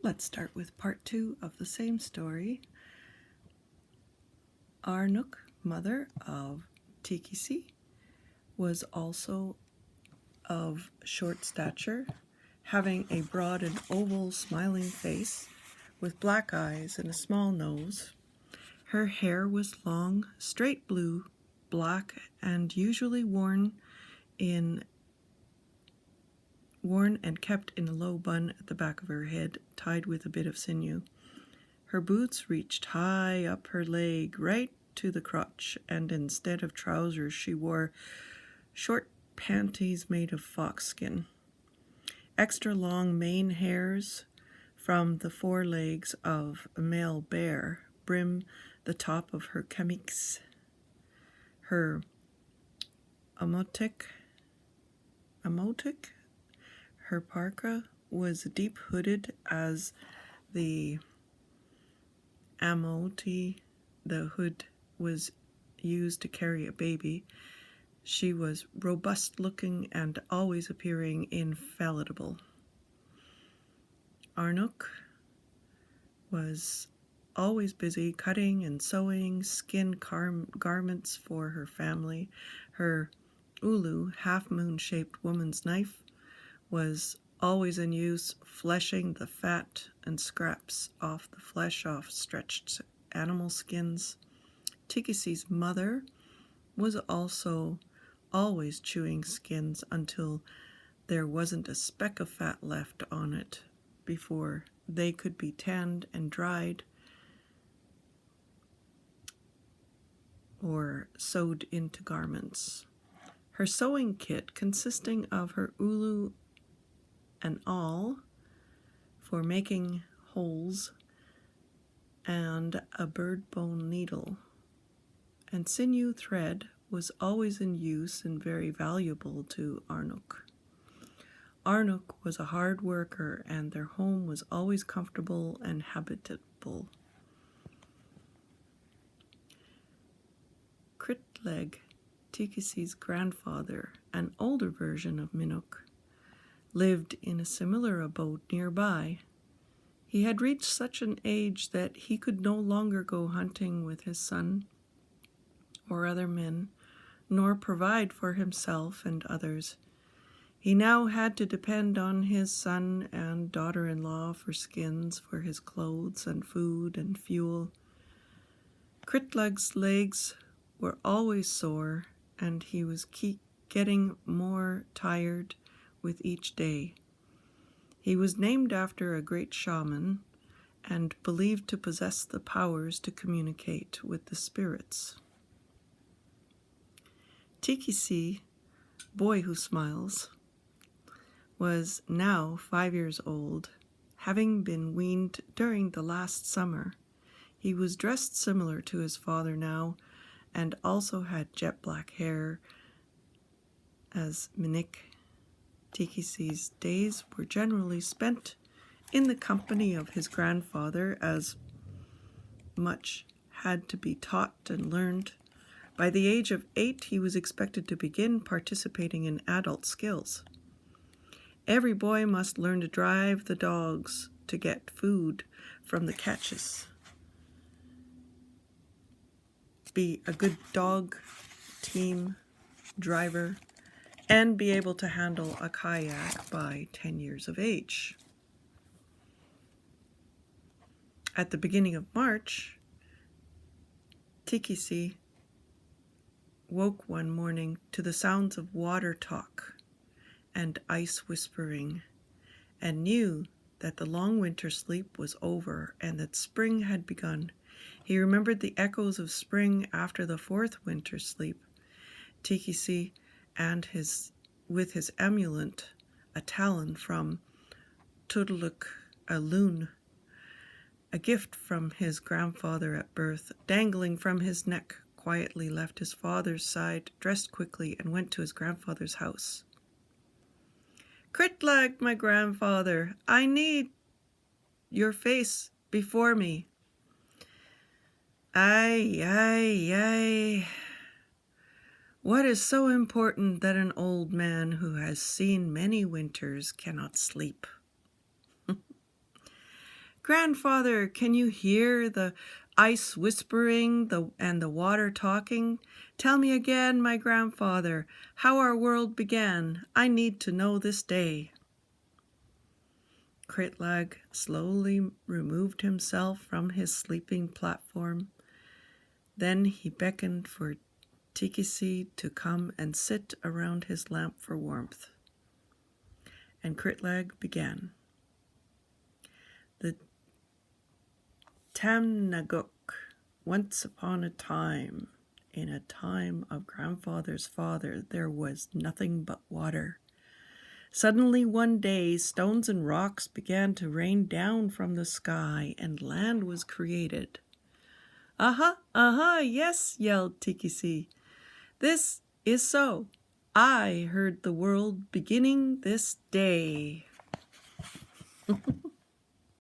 Let's start with part 2 of the same story. Arnook, mother of Tikisi, was also of short stature, having a broad and oval smiling face with black eyes and a small nose. Her hair was long, straight blue, black, and usually worn and kept in a low bun at the back of her head, tied with a bit of sinew. Her boots reached high up her leg, right to the crotch, and instead of trousers she wore short panties made of foxskin. Extra long mane hairs from the forelegs of a male bear brim the top of her camise. Her amotic, her parka was deep hooded as the amoti, the hood was used to carry a baby. She was robust looking and always appearing infallible. Arnook was always busy cutting and sewing skin garments for her family. Her ulu, half-moon shaped woman's knife, was always in use, fleshing the fat and scraps off the flesh off stretched animal skins. Tikisi's mother was also always chewing skins until there wasn't a speck of fat left on it before they could be tanned and dried or sewed into garments. Her sewing kit, consisting of her ulu and awl for making holes and a bird bone needle and sinew thread, was always in use and very valuable to Arnook. Arnook was a hard worker, and their home was always comfortable and habitable. Critleg, Tikisi's grandfather, an older version of Minook, lived in a similar abode nearby. He had reached such an age that he could no longer go hunting with his son or other men, nor provide for himself and others. He now had to depend on his son and daughter-in-law for skins for his clothes and food and fuel. Critleg's legs were always sore, and he was getting more tired with each day. He was named after a great shaman and believed to possess the powers to communicate with the spirits. Tikisi, boy who smiles, was now 5 years old, having been weaned during the last summer. He was dressed similar to his father now, and also had jet black hair as Minik. Tikisi's days were generally spent in the company of his grandfather, as much had to be taught and learned. By the age of 8, he was expected to begin participating in adult skills. Every boy must learn to drive the dogs to get food from the catches, be a good dog team driver, and be able to handle a kayak by 10 years of age. At the beginning of March, Tikisi woke one morning to the sounds of water talk and ice whispering, and knew that the long winter sleep was over and that spring had begun. He remembered the echoes of spring after the 4th winter sleep. Tikisi and with his amulet, a talon from Tudaluk, a loon, a gift from his grandfather at birth, dangling from his neck, quietly left his father's side, dressed quickly, and went to his grandfather's house. "Critleg, my grandfather, I need your face before me." Aye. What is so important that an old man who has seen many winters cannot sleep? Grandfather, can you hear the ice whispering and the water talking? Tell me again, my grandfather, how our world began. I need to know this day. Kritlag slowly removed himself from his sleeping platform. Then he beckoned for Tikisi to come and sit around his lamp for warmth. And Kritlag began. The Tamnaguk, once upon a time, in a time of grandfather's father, there was nothing but water. Suddenly one day, stones and rocks began to rain down from the sky, and land was created. Aha, yes, yelled Tikisi. This is so. I heard the world beginning this day.